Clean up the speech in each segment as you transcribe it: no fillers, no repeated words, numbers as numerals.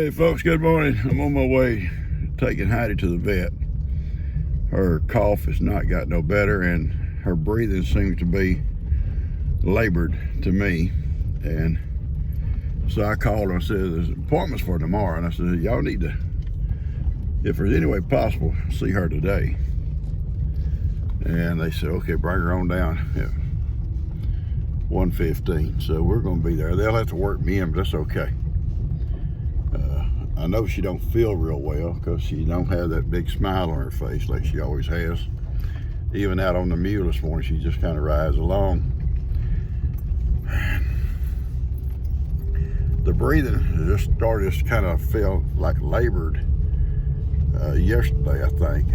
Hey folks, good morning. I'm on my way taking Heidi to the vet. Her cough has not got no better and her breathing seems to be labored to me. And so I called her and said, there's appointments for tomorrow. And I said, y'all need to, if there's any way possible, see her today. And they said, okay, bring her on down at 1:15. So we're gonna be there. They'll have to work me in, but that's okay. I know she don't feel real well because she don't have that big smile on her face like she always has. Even out on the mule this morning, she just kind of rides along. The breathing just started to kind of feel like labored yesterday, I think.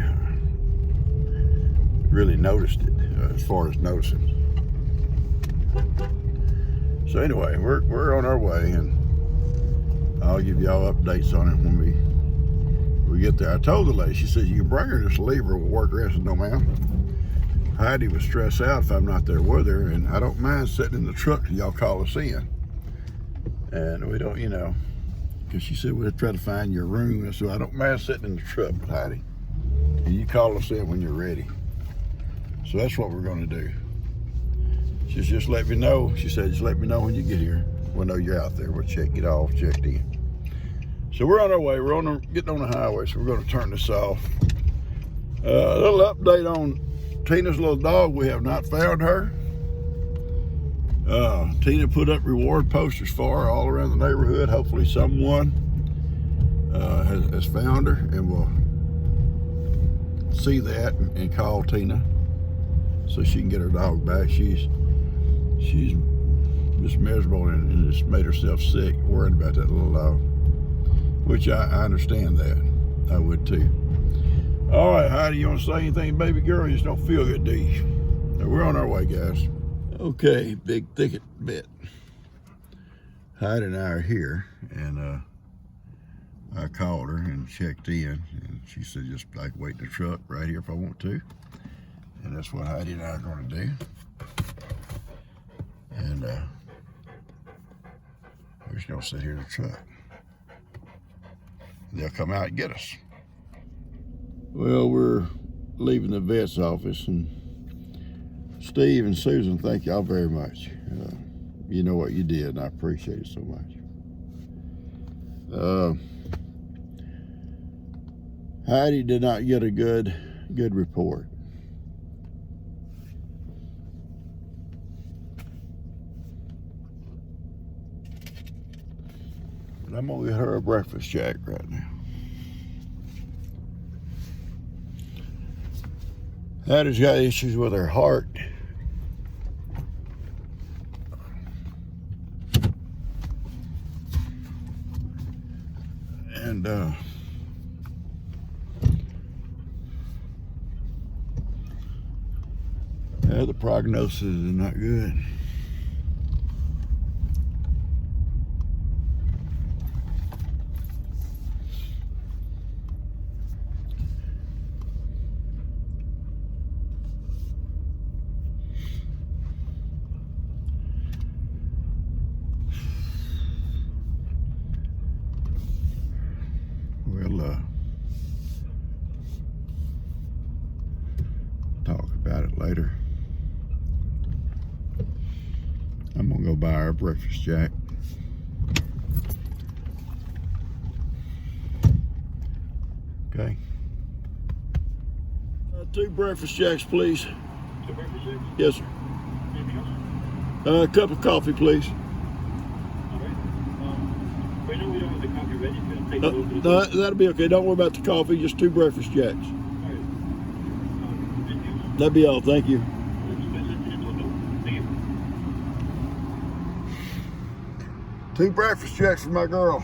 Really noticed it as far as noticing. So anyway, we're on our way, and I'll give y'all updates on it when we get there. I told the lady, she said, you can bring her, just leave her, we'll work her. I said, no ma'am. Heidi was stressed out if I'm not there with her, and I don't mind sitting in the truck till y'all call us in. And we don't, because she said we'll try to find your room. And so I don't mind sitting in the truck with Heidi. And you call us in when you're ready. So that's what we're gonna do. She just let me know. She said, just let me know when you get here. We'll know you're out there. We'll check it off, checked in. So we're on our way. We're getting on the highway, so we're going to turn this off. A little update on Tina's little dog. We have not found her. Tina put up reward posters for her all around the neighborhood. Hopefully someone has found her and will see that and call Tina so she can get her dog back. She's just miserable and just made herself sick, worried about that little dog, which I understand that. I would too. All right, Heidi, you want to say anything, baby girl? You just don't feel good, do you? We're on our way, guys. Okay, big thicket bit. Heidi and I are here, and I called her and checked in, and she said just like wait in the truck right here if I want to, and that's what Heidi and I are going to do. And we're just gonna sit here in the truck. They'll come out and get us. Well, we're leaving the vet's office, and Steve and Susan, thank y'all very much. You know what you did, and I appreciate it so much. Heidi did not get a good report. I'm gonna get her a breakfast jack right now. Heidi's got issues with her heart. And the prognosis is not good. We'll talk about it later. I'm gonna go buy her a breakfast jack. Okay. 2 breakfast jacks, please. 2 breakfast jacks? Yes, sir. Anything else? A cup of coffee, please. All right. Right now we don't have the coffee ready. It's gonna take a little bit. No, that'll be okay. Don't worry about the coffee. Just 2 breakfast jacks. All right. Anything else? That'll be all. Thank you. Thank you. 2 breakfast jacks for my girl.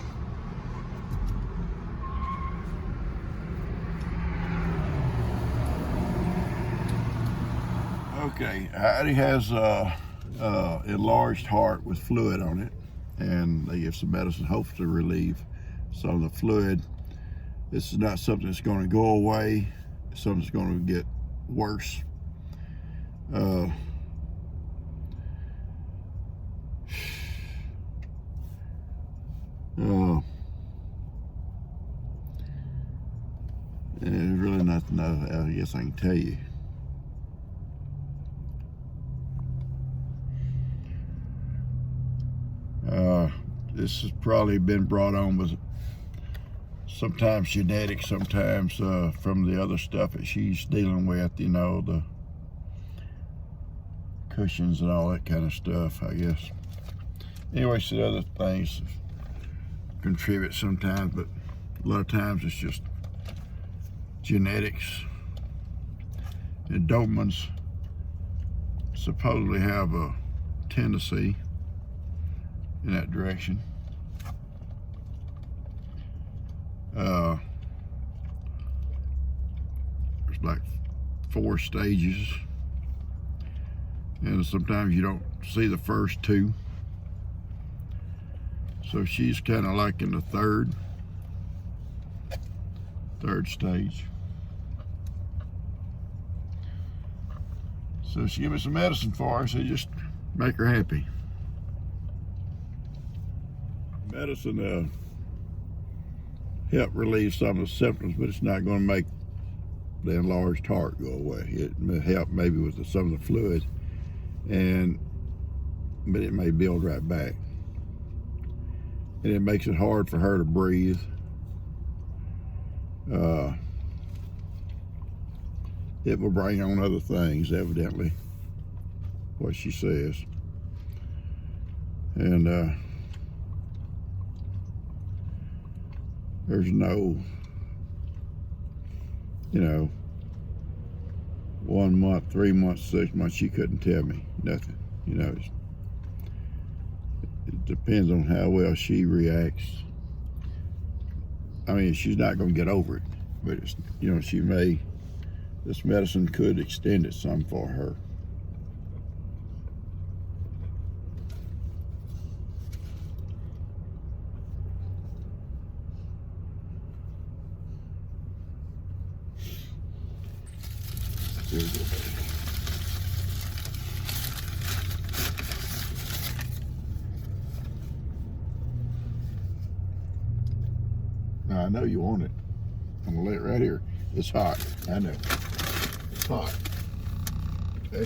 Okay, Heidi has enlarged heart with fluid on it, and they give some medicine, hopes to relieve some of the fluid. This is not something that's going to go away. It's something that's going to get worse. nothing I guess I can tell you. This has probably been brought on with sometimes genetics, sometimes from the other stuff that she's dealing with, you know, the cushions and all that kind of stuff, I guess. Anyway, so other things contribute sometimes, but a lot of times it's just genetics. And Dobermans supposedly have a tendency in that direction. There's like 4 stages, and sometimes you don't see the first 2. So she's kind of like in the third stage. So she gave me some medicine for her, so just make her happy. Medicine help relieve some of the symptoms, but it's not going to make the enlarged heart go away. It may help maybe with some of the fluid, but it may build right back. And it makes it hard for her to breathe. It will bring on other things, evidently, what she says. And there's no, 1 month, 3 months, 6 months, she couldn't tell me nothing. It depends on how well she reacts. I mean, she's not going to get over it, but it's, she may, this medicine could extend it some for her. There we go. Now, I know you want it. I'm gonna lay it right here. It's hot. I know. It's hot. Okay.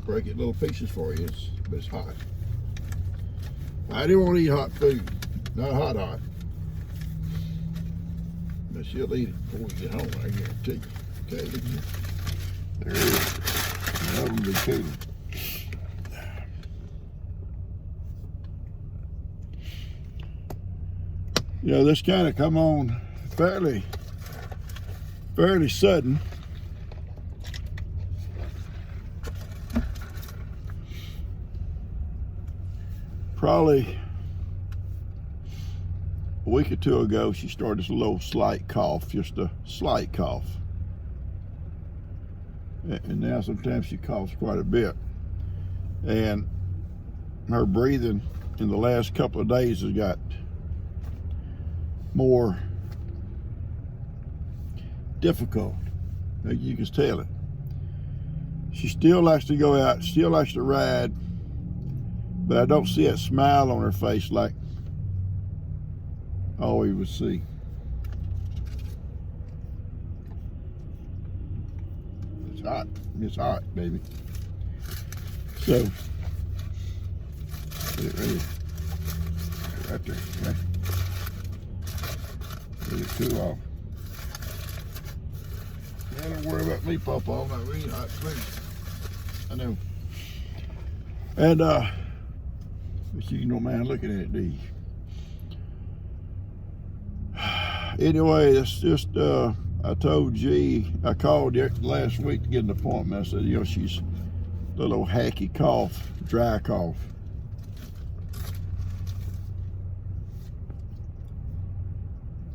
Break it in little pieces for you, but it's hot. I didn't want to eat hot food. Not hot. But she'll eat it before we get home, I guarantee you. Okay, look at there it is. Love them be cooling. This kind of come on fairly sudden. Probably a week or 2 ago, she started this little slight cough, just a slight cough. And now sometimes she coughs quite a bit. And her breathing in the last couple of days has got more difficult. You can tell it. She still likes to go out, still likes to ride, but I don't see that smile on her face like I always would see. It's hot, baby. So, put it right there, okay? Let it cool off. Yeah, don't worry about me, Papa. I'm not really hot food. I know. And, but you don't mind looking at it, do you? Anyway, it's just, I told G, I called last week to get an appointment. I said, she's a little hacky cough, dry cough.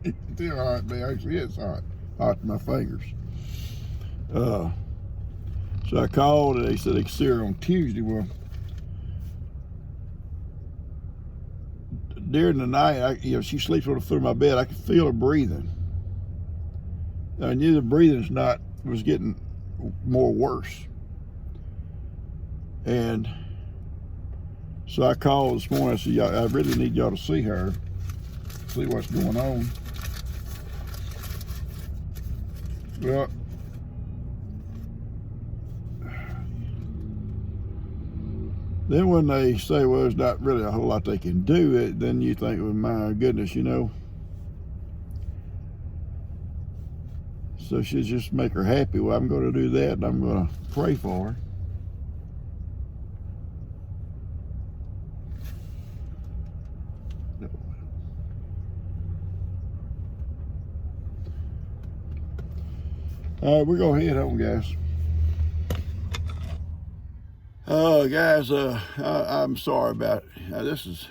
It's still hot, but actually it's hot to my fingers. So I called and they said they could see her on Tuesday. Well, during the night, she sleeps on the foot of my bed. I could feel her breathing. I knew the breathing was getting more worse. And so I called this morning. I said, I really need y'all to see her, see what's going on. Well, then when they say, well, there's not really a whole lot they can do, then you think, well, my goodness, you know. So she'll just make her happy. Well, I'm going to do that, and I'm going to pray for her. All right, we're going to head home, guys. Oh, guys, I'm sorry about it. This is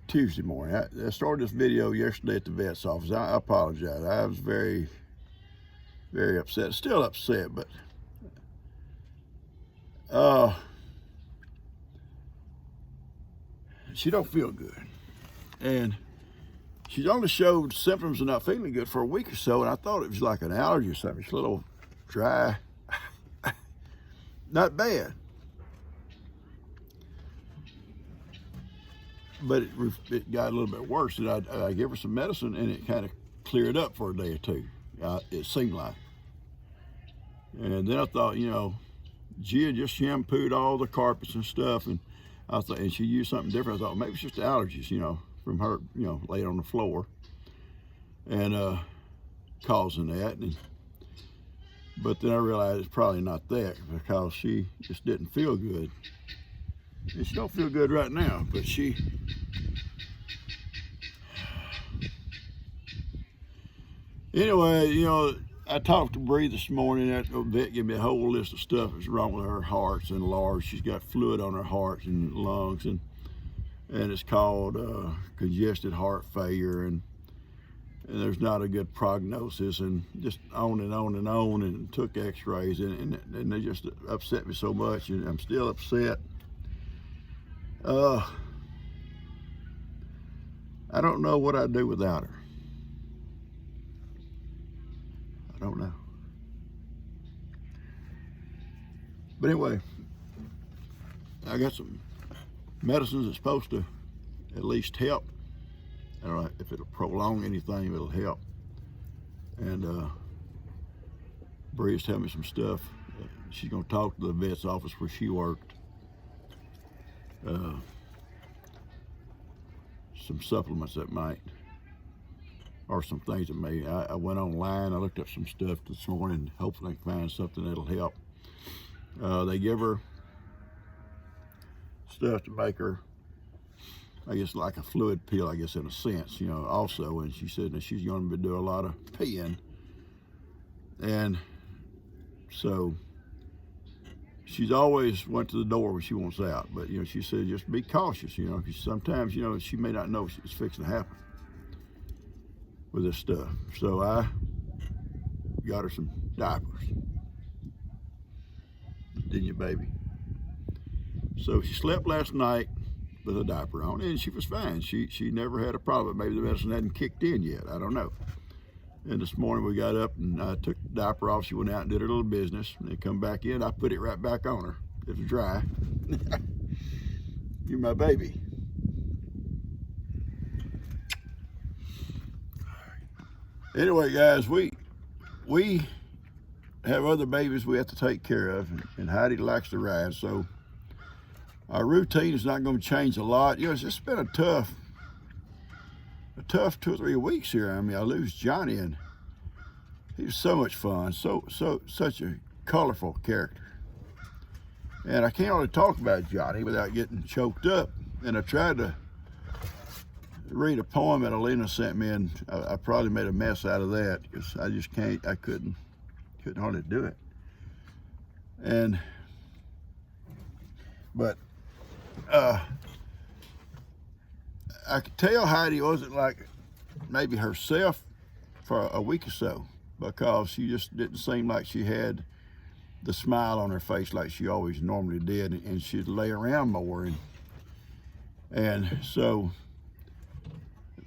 Tuesday morning. I started this video yesterday at the vet's office. I apologize. I was very, very upset. Still upset, but she don't feel good. And she's only showed symptoms of not feeling good for a week or so, and I thought it was like an allergy or something. She's a little dry. Not bad. But it got a little bit worse, and I gave her some medicine, and it kind of cleared up for a day or two. It seemed like. And then I thought, you know, Gia just shampooed all the carpets and stuff, and I thought, and she used something different. I thought maybe it's just allergies, you know, from her, you know, laying on the floor, and causing that. But then I realized it's probably not that, because she just didn't feel good. And she don't feel good right now, but she. Anyway, you know, I talked to Bree this morning. That vet gave me a whole list of stuff that's wrong with her hearts and large. She's got fluid on her heart and lungs, and it's called congested heart failure, and there's not a good prognosis, and just on and on and on, and took x-rays, and they just upset me so much, and I'm still upset. I don't know what I'd do without her. I don't know. But anyway, I got some medicines that's supposed to at least help. I don't know if it'll prolong anything, it'll help. And Bree's telling me some stuff. She's gonna talk to the vet's office where she worked. Some supplements that might, or some things that may. I went online, I looked up some stuff this morning, hopefully I can find something that'll help. They give her stuff to make her, I guess, like a fluid pill, I guess, in a sense, you know, also. And she said that she's going to be doing a lot of peeing. And so she's always went to the door when she wants out. But, you know, she said just be cautious, you know, because sometimes, you know, she may not know it's fixing to happen with this stuff. So I got her some diapers. Didn't you, baby? So she slept last night with a diaper on, and she was fine. She never had a problem. Maybe the medicine hadn't kicked in yet. I don't know. And this morning we got up and I took the diaper off. She went out and did her little business. And they come back in. I put it right back on her. It was dry. You're my baby. Anyway, guys, we have other babies we have to take care of, and Heidi likes to ride, so our routine is not going to change a lot. You know, it's just been a tough 2 or 3 weeks here. I mean, I lose Johnny, and he was so much fun, such a colorful character. And I can't really talk about Johnny without getting choked up. And I tried to read a poem that Alina sent me, and I probably made a mess out of that, because I just couldn't hardly do it. But I could tell Heidi wasn't like maybe herself for a week or so, because she just didn't seem like she had the smile on her face like she always normally did, and she'd lay around more, and so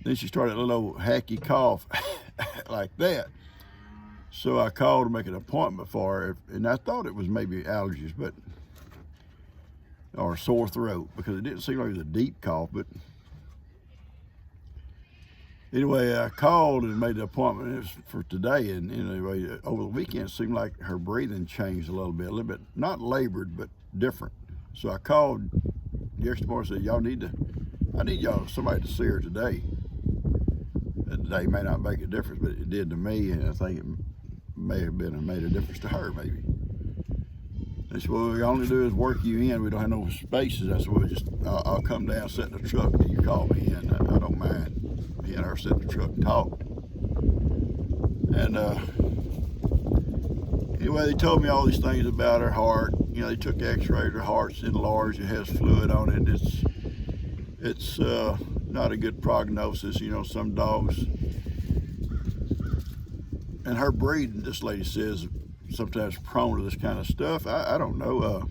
then she started a little hacky cough like that. So I called to make an appointment for her, and I thought it was maybe allergies, or sore throat, because it didn't seem like it was a deep cough. But Anyway, I called and made the appointment. It was for today, and anyway, over the weekend, it seemed like her breathing changed a little bit, not labored, but different. So I called yesterday morning and said, I need somebody to see her today. And today may not make a difference, but it did to me, and I think it may have made a difference to her, maybe. They said, well, we only do is work you in. We don't have no spaces. I said, well, I'll come down, sit in the truck, and you call me in. I don't mind. Me and her sit in the truck and talk. And anyway, they told me all these things about her heart. They took x-rays. Her heart's enlarged. It has fluid on it. It's not a good prognosis. Some dogs. And her breeding, this lady says, sometimes prone to this kind of stuff. I don't know.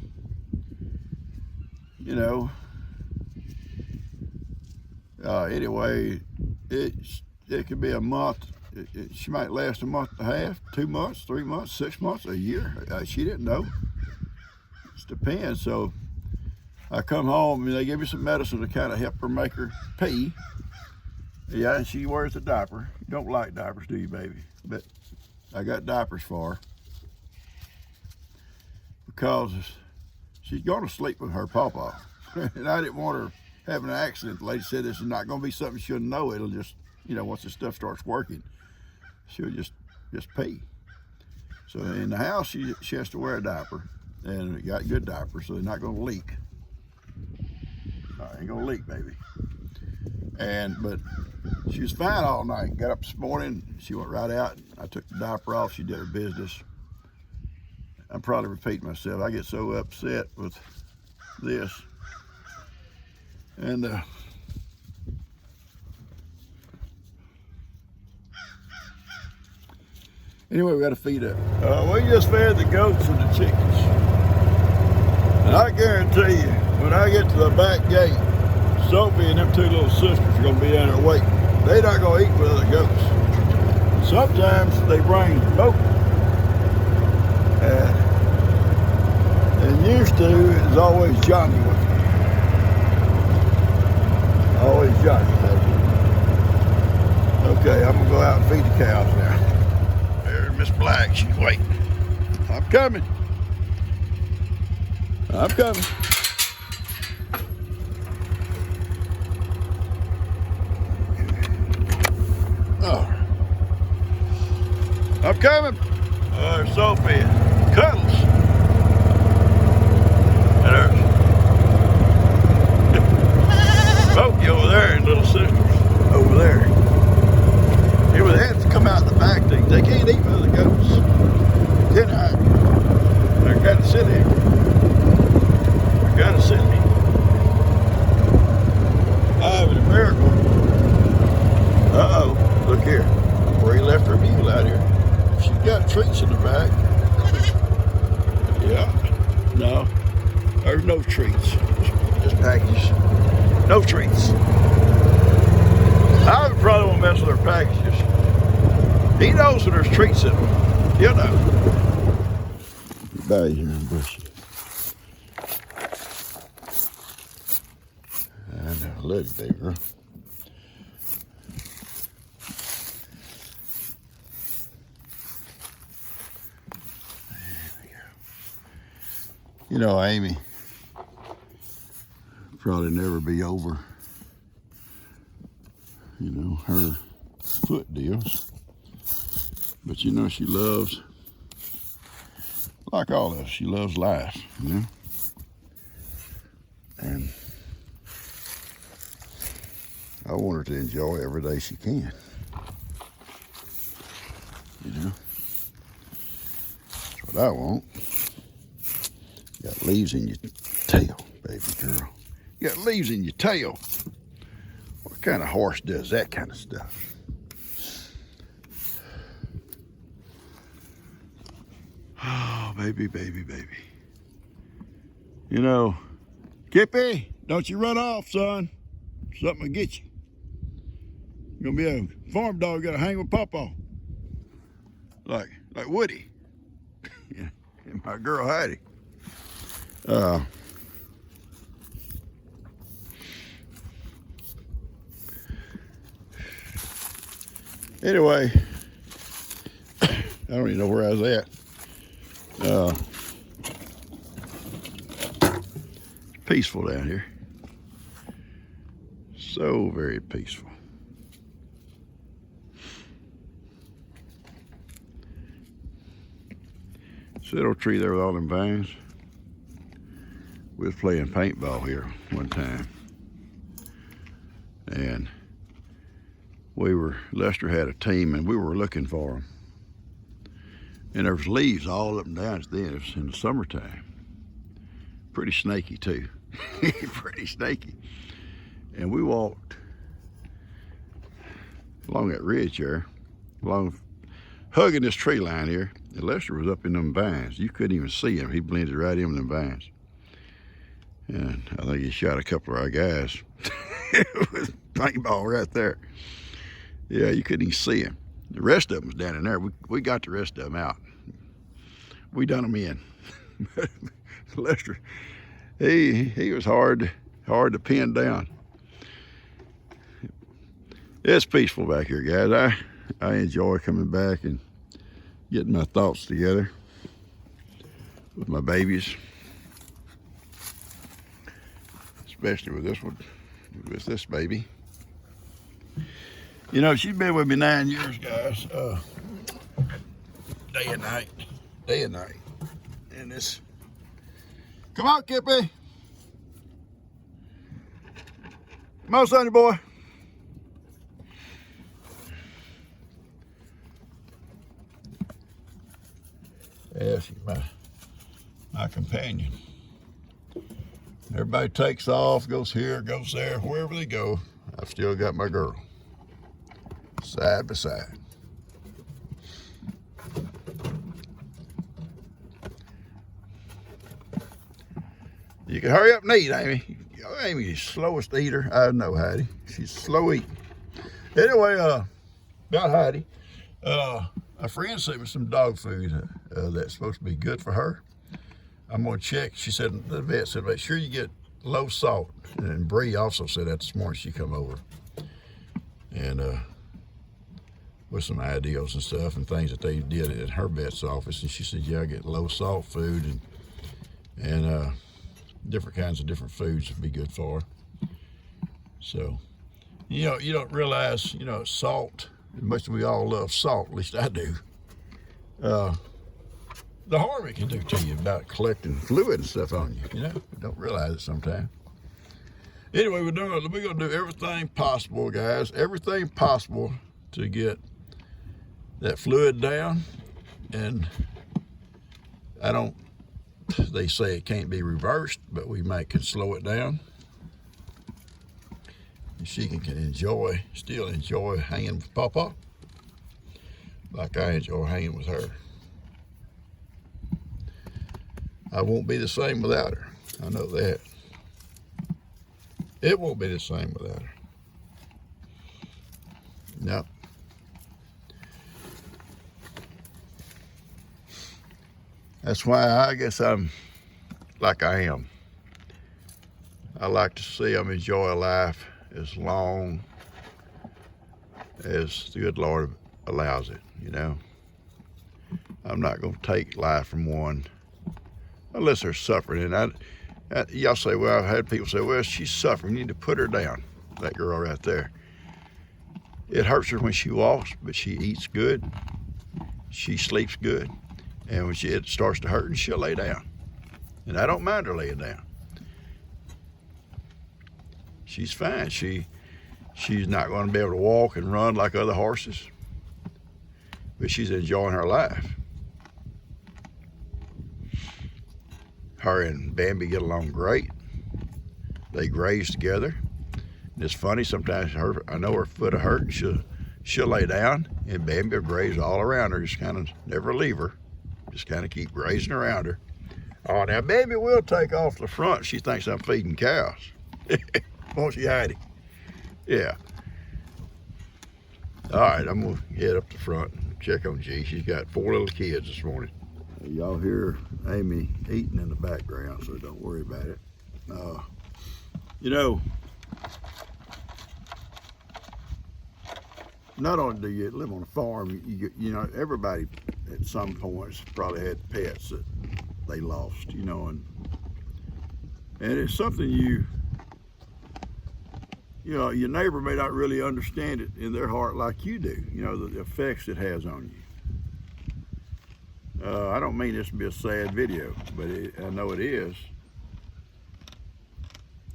Anyway, it could be a month. She might last a month and a half, 2 months, 3 months, 6 months, a year. She didn't know. It depends. So I come home and they give me some medicine to kind of help her make her pee. Yeah, and she wears a diaper. You don't like diapers, do you, baby? But I got diapers for her because she's going to sleep with her pawpaw. And I didn't want her having an accident. The lady said this is not going to be something she'll know. It'll just, once the stuff starts working, she'll just pee. So in the house, she has to wear a diaper, and it got good diapers, so they're not going to leak. Ain't going to leak, baby. But she was fine all night. Got up this morning, she went right out. I took the diaper off. She did her business. I'm probably repeating myself. I get so upset with this. And anyway, we got to feed up. We just fed the goats and the chickens. And I guarantee you, when I get to the back gate, Sophie and them 2 little sisters are going to be down there waiting. They're not going to eat with other goats. Sometimes they bring both. And used to is always Johnny with me. Always Johnny. Okay, I'm going to go out and feed the cows now. There's Miss Black. She's waiting. I'm coming. I'm coming. Oh. I'm coming. There's Sophie and Cuddles. And there's Smokey over there and little sisters over there. Anyway, they have to come out the back thing. They can't eat with the goats. Can I? They've got to sit in. They've got to sit in. I have a miracle. Uh-oh. Look here. Where he left her mule out here. She's got treats in the back. Yeah. No. There's no treats. Just packages. No treats. I probably won't mess with her packages. He knows when there's treats in them. He'll know. Bye here in the bush. I know. Love you, baby girl. Amy probably never be over, her foot deals. But she loves, like all of us, she loves life, And I want her to enjoy every day she can, That's what I want. You got leaves in your tail, baby girl. You got leaves in your tail. What kind of horse does that kind of stuff? Oh, baby, baby, baby. Kippy, don't you run off, son. Something will get you. You're gonna be a farm dog, gotta hang with Pawpaw. Like Woody. Yeah, and my girl Heidi. Anyway, I don't even know where I was at. Peaceful down here. So very peaceful. See that old tree there with all them vines? We was playing paintball here one time. And Lester had a team and we were looking for them. And there was leaves all up and down then. It was in the summertime. Pretty snaky too. Pretty snaky. And we walked along that ridge there, hugging this tree line here. And Lester was up in them vines. You couldn't even see him. He blended right in with them vines. And I think he shot a couple of our guys. It was paintball right there. Yeah, you couldn't even see him. The rest of them was down in there. We got the rest of them out. We done them in. Lester, he was hard to pin down. It's peaceful back here, guys. I enjoy coming back and getting my thoughts together with my babies, especially with this baby. You know, she's been with me 9 years, guys. Day and night. And this, come on, Kippy. Come on, Sonny boy. Yeah, she's my companion. Everybody takes off, goes here, goes there, wherever they go. I've still got my girl, side by side. You can hurry up and eat, Amy. Amy's the slowest eater I know, Heidi. She's slow eating. Anyway, about Heidi, a friend sent me some dog food that's supposed to be good for her. I'm gonna check. She said, the vet said, make sure you get low salt. And Bree also said that this morning. She come over and with some ideals and stuff and things that they did at her vet's office. And she said, yeah, I get low salt food and different kinds of different foods would be good for her. So, you know, you don't realize, you know, salt, as much as we all love salt, at least I do, the harm it can do to you about collecting fluid and stuff on you, you know? You don't realize it sometimes. Anyway, we're gonna do everything possible, guys, everything possible to get that fluid down. And they say it can't be reversed, but we can slow it down. And she can still enjoy hanging with Papa like I enjoy hanging with her. I won't be the same without her. I know that. It won't be the same without her. No. That's why I guess I'm like I am. I like to see them enjoy life as long as the good Lord allows it, you know. I'm not going to take life from one unless they're suffering. And y'all say, well, I've had people say, well, she's suffering. You need to put her down, that girl right there. It hurts her when she walks, but she eats good. She sleeps good. And when it starts to hurt, she'll lay down. And I don't mind her laying down. She's fine. She's not going to be able to walk and run like other horses, but she's enjoying her life. Her and Bambi get along great. They graze together. And it's funny, sometimes I know her foot will hurt, and she'll lay down, and Bambi will graze all around her, just kind of never leave her. Just kind of keep grazing around her. Oh, now Bambi will take off the front. She thinks I'm feeding cows. Won't she, Heidi? Yeah. All right, I'm going to head up the front and check on G. She's got 4 little kids this morning. Y'all hear Amy eating in the background, so don't worry about it. You know, not only do you live on a farm, you know, everybody at some points probably had pets that they lost, you know, and it's something you know, your neighbor may not really understand it in their heart like you do, you know, the effects it has on you. I don't mean this to be a sad video, but I know it is.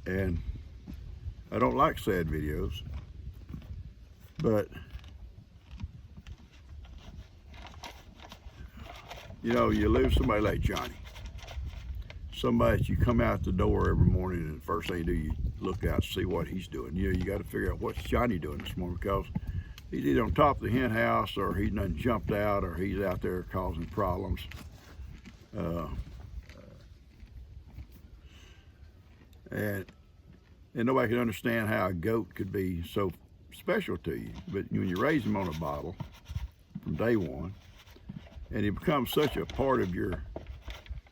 And I don't like sad videos, but you know, you lose somebody like Johnny. Somebody that you come out the door every morning and the first thing you do, you look out to see what he's doing. You know, you got to figure out what's Johnny doing this morning, because he's either on top of the hen house, or he done jumped out, or he's out there causing problems. And nobody can understand how a goat could be so special to you. But when you raise him on a bottle from day one, and he becomes such a part of your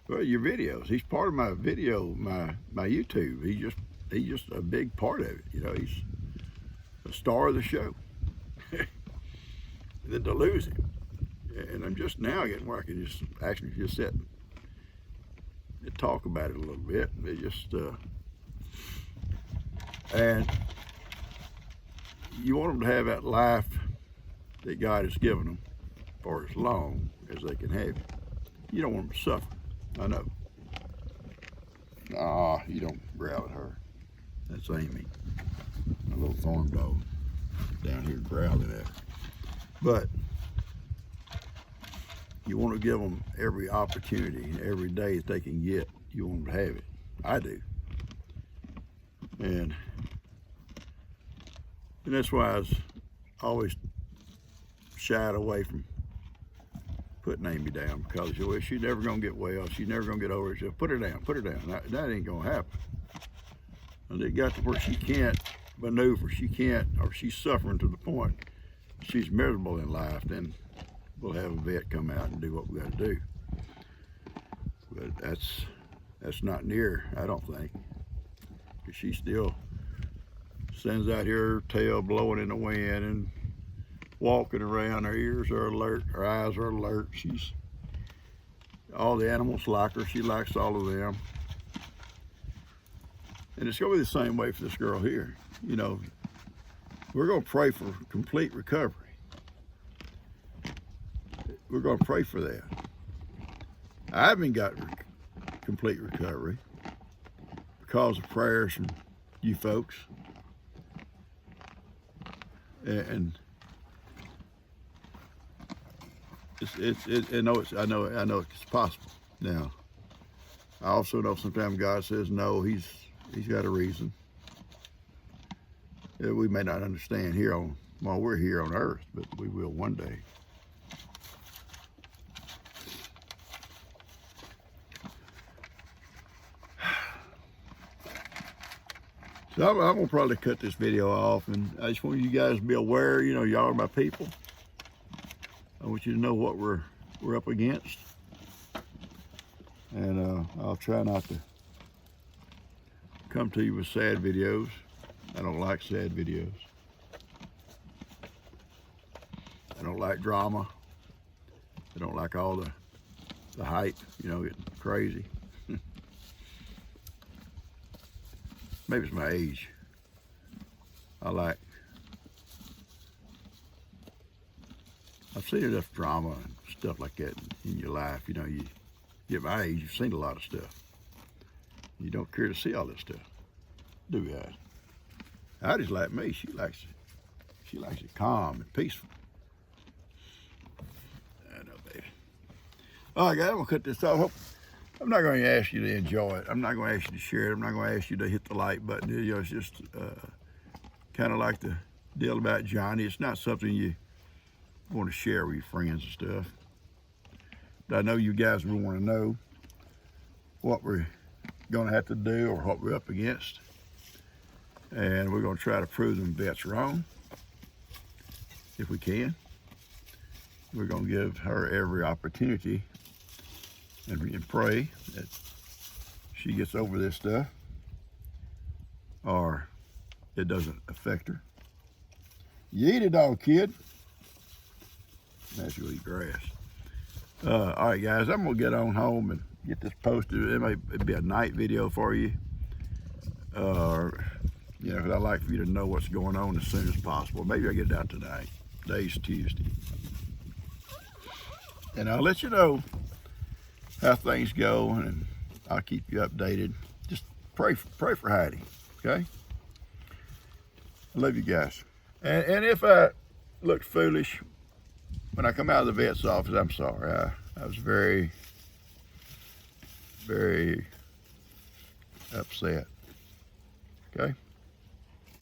videos. He's part of my video, my YouTube. He's just a big part of it. You know, he's a star of the show. And then to lose him, and I'm just now getting where I can just actually just sit and talk about it a little bit. It just and you want them to have that life that God has given them for as long as they can have it. You don't want them to suffer. I know. Ah, you don't growl at her. That's Amy, my little farm dog, down here growling at her. But you want to give them every opportunity, every day that they can get. You want them to have it. I do. And that's why I was always shied away from putting Amy down, because she's never gonna get well. She's never gonna get over it. So put her down, put her down. That ain't gonna happen. And it got to where she can't maneuver. She can't, or she's suffering to the point she's miserable in life. Then we'll have a vet come out and do what we got to do. But that's not near, I don't think, because she still sends out here her tail blowing in the wind and walking around. Her ears are alert, her eyes are alert. All the animals like her. She likes all of them. And it's gonna be the same way for this girl here. You know, we're gonna pray for complete recovery. We're gonna pray for that. I haven't got complete recovery because of prayers from you folks. And I know it's possible. Now, I also know sometimes God says no. He's got a reason that we may not understand here while we're here on earth, but we will one day. So I'm gonna probably cut this video off, and I just want you guys to be aware. You know, y'all are my people. I want you to know what we're up against, and I'll try not to come to you with sad videos. I don't like sad videos. I don't like drama. I don't like all the hype, you know, getting crazy. Maybe it's my age. I've seen enough drama and stuff like that in your life. You know, you get my age, you've seen a lot of stuff. You don't care to see all this stuff, do you guys? Heidi's like me. She likes it calm and peaceful. I know, baby. All right, guys, I'm gonna cut this off. I'm not going to ask you to enjoy it. I'm not going to ask you to share it. I'm not going to ask you to hit the like button. You know, it's just kind of like the deal about Johnny. It's not something you want to share with your friends and stuff. But I know you guys will want to know what we're going to have to do or what we're up against. And we're going to try to prove them vets wrong if we can. We're going to give her every opportunity and pray that she gets over this stuff or it doesn't affect her. You eat it all, kid. That's really grass. All right, guys, I'm gonna get on home and get this posted. It may be a night video for you. You know, 'cause I like for you to know what's going on as soon as possible. Maybe I'll get it out tonight. Today's Tuesday. And I'll let you know how things go, and I'll keep you updated. Just pray for Heidi, okay? I love you guys. And if I looked foolish when I come out of the vet's office, I'm sorry. I was very, very upset, okay?